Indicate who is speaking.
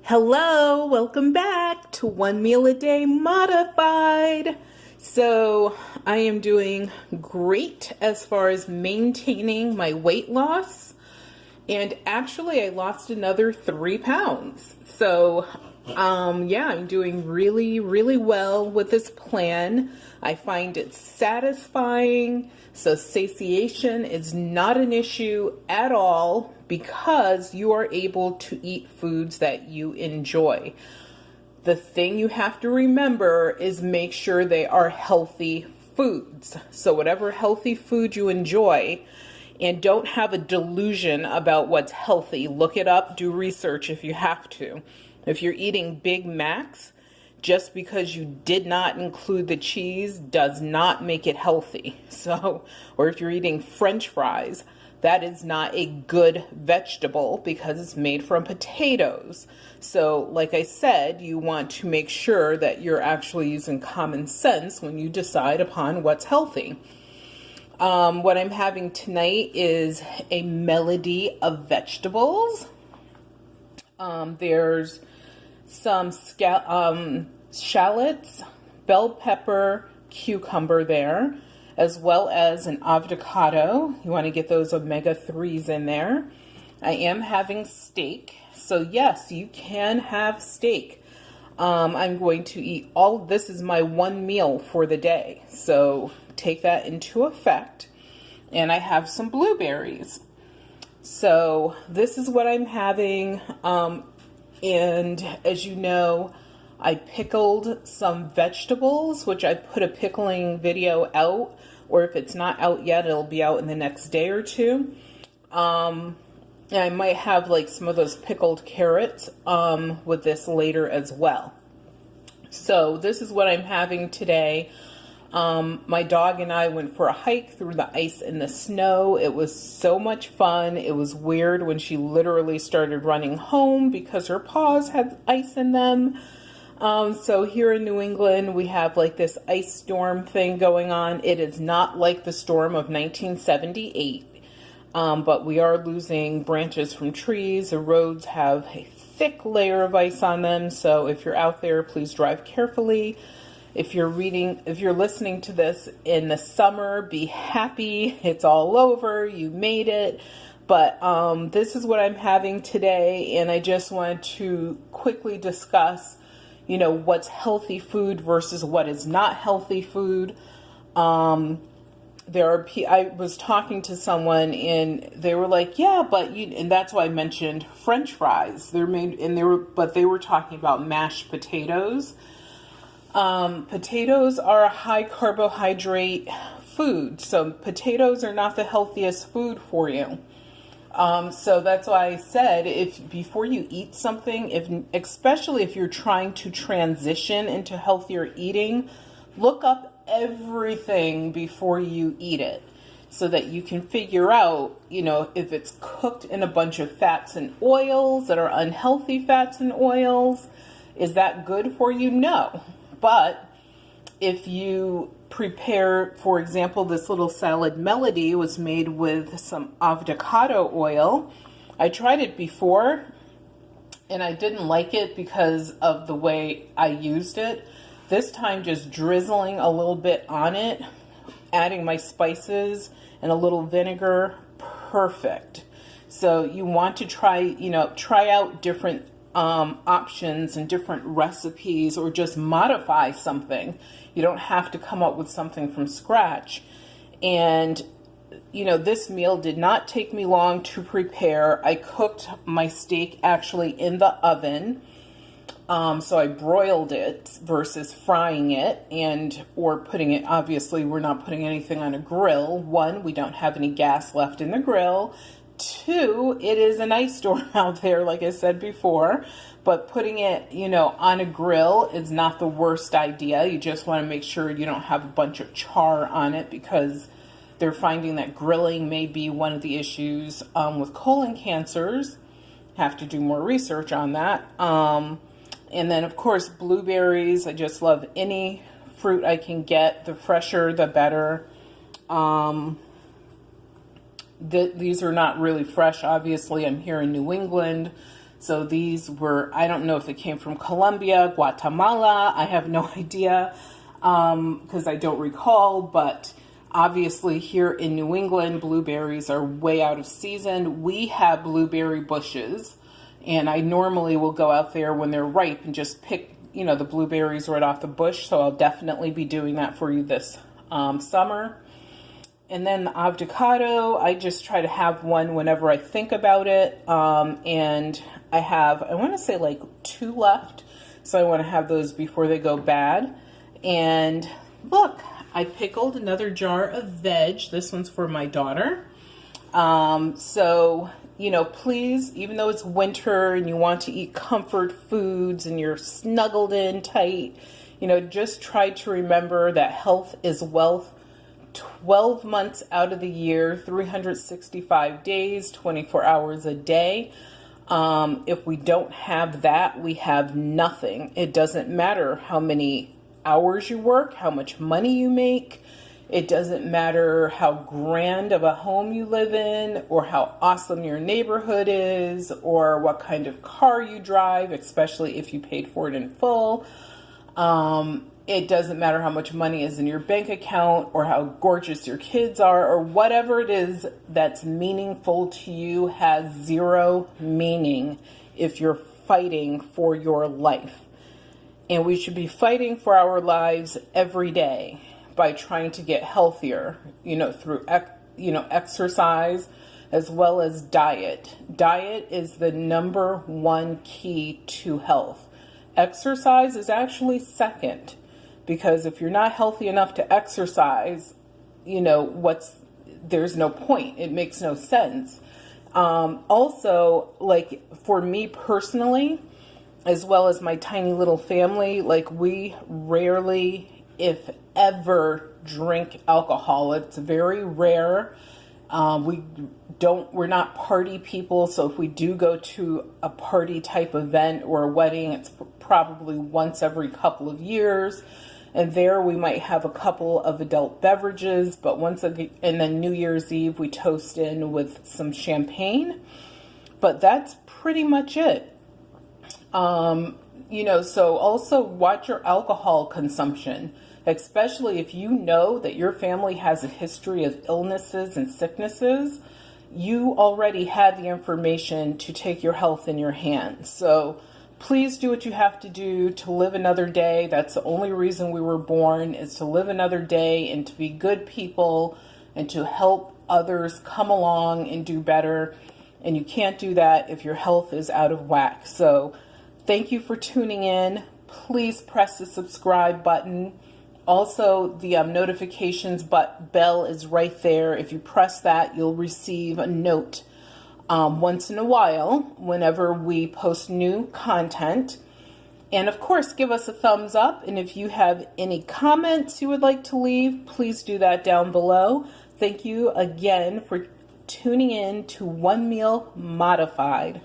Speaker 1: Hello, welcome back to One Meal a Day Modified. So I am doing great as far as maintaining my weight loss. And actually I lost another 3 pounds. So yeah, I'm doing really well with this plan. I find it satisfying. So satiation is not an issue at all because you are able to eat foods that you enjoy. The thing you have to remember is make sure they are healthy foods. So whatever healthy food you enjoy, and don't have a delusion about what's healthy. Look it up, do research if you have to. If you're eating Big Macs, just because you did not include the cheese does not make it healthy. So, or if you're eating French fries, that is not a good vegetable because it's made from potatoes. So, like I said, you want to make sure that you're actually using common sense when you decide upon what's healthy. What I'm having tonight is a melody of vegetables. There's some shallots, bell pepper, cucumber there, as well as an avocado. You want to get those omega-3s in there. I am having steak. So yes, you can have steak. I'm going to eat all, this is my one meal for the day. So take that into effect. And I have some blueberries. So this is what I'm having. And as you know, I pickled some vegetables, which I put a pickling video out, or if it's not out yet, it'll be out in the next day or two. And I might have like some of those pickled carrots with this later as well. So this is what I'm having today. My dog and I went for a hike through the ice and the snow. It was so much fun. It was weird when she literally started running home because her paws had ice in them. So here in New England, we have like this ice storm thing going on. It is not like the storm of 1978, but we are losing branches from trees. The roads have a thick layer of ice on them. So if you're out there, please drive carefully. If you're listening to this in the summer, be happy. It's all over. You made it. But this is what I'm having today. And I just want to quickly discuss, you know, what's healthy food versus what is not healthy food. I was talking to someone and they were like, yeah, but and that's why I mentioned French fries. They're made, and they were talking about mashed potatoes. Potatoes are a high carbohydrate food, so potatoes are not the healthiest food for you. So that's why I said, before you eat something, especially if you're trying to transition into healthier eating, look up everything before you eat it so that you can figure out, you know, if it's cooked in a bunch of fats and oils that are unhealthy fats and oils. Is that good for you? No. But if you prepare, for example, this little salad melody was made with some avocado oil. I tried it before and I didn't like it because of the way I used it. This time just drizzling a little bit on it, adding my spices and a little vinegar, perfect. So you want to try out different options and different recipes, or just modify something. You don't have to come up with something from scratch. And you know, this meal did not take me long to prepare. I cooked my steak actually in the oven. So I broiled it versus frying it or putting it, obviously we're not putting anything on a grill. One, we don't have any gas left in the grill. Two, it is an ice storm out there, like I said before, but putting it, you know, on a grill is not the worst idea. You just want to make sure you don't have a bunch of char on it because they're finding that grilling may be one of the issues with colon cancers. Have to do more research on that. And then, of course, blueberries. I just love any fruit I can get. The fresher, the better. These are not really fresh. Obviously, I'm here in New England, So these were, I don't know if they came from Colombia, Guatemala, I have no idea, because I don't recall, but obviously here in New England, blueberries are way out of season. We have blueberry bushes, and I normally will go out there when they're ripe and just pick, you know, the blueberries right off the bush. So I'll definitely be doing that for you this summer. And then the avocado, I just try to have one whenever I think about it. And I have, I want to say like 2 left. So I want to have those before they go bad. And look, I pickled another jar of veg. This one's for my daughter. So, you know, please, even though it's winter and you want to eat comfort foods and you're snuggled in tight, you know, just try to remember that health is wealth. 12 months out of the year, 365 days, 24 hours a day. If we don't have that, we have nothing. It doesn't matter how many hours you work, how much money you make. It doesn't matter how grand of a home you live in, or how awesome your neighborhood is, or what kind of car you drive, especially if you paid for it in full. It doesn't matter how much money is in your bank account, or how gorgeous your kids are, or whatever it is that's meaningful to you has zero meaning if you're fighting for your life. And we should be fighting for our lives every day by trying to get healthier, you know, through, exercise as well as diet. Diet is the -- key to health. Exercise is actually second, because if you're not healthy enough to exercise, you know, there's no point. It makes no sense. Also, like for me personally, as well as my tiny little family, like we rarely, if ever, drink alcohol. It's very rare. We're not party people. So if we do go to a party type event or a wedding, it's probably once every couple of years. And there we might have a couple of adult beverages, but and then New Year's Eve, we toast in with some champagne, but that's pretty much it. You know, so also watch your alcohol consumption, especially if you know that your family has a history of illnesses and sicknesses. You already had the information to take your health in your hands. So please do what you have to do to live another day. That's the only reason we were born, is to live another day and to be good people and to help others come along and do better. And you can't do that if your health is out of whack. So thank you for tuning in. Please press the subscribe button. Also, the notifications bell is right there. If you press that, you'll receive a note once in a while whenever we post new content. And of course, give us a thumbs up. And if you have any comments you would like to leave, please do that down below. Thank you again for tuning in to One Meal Modified.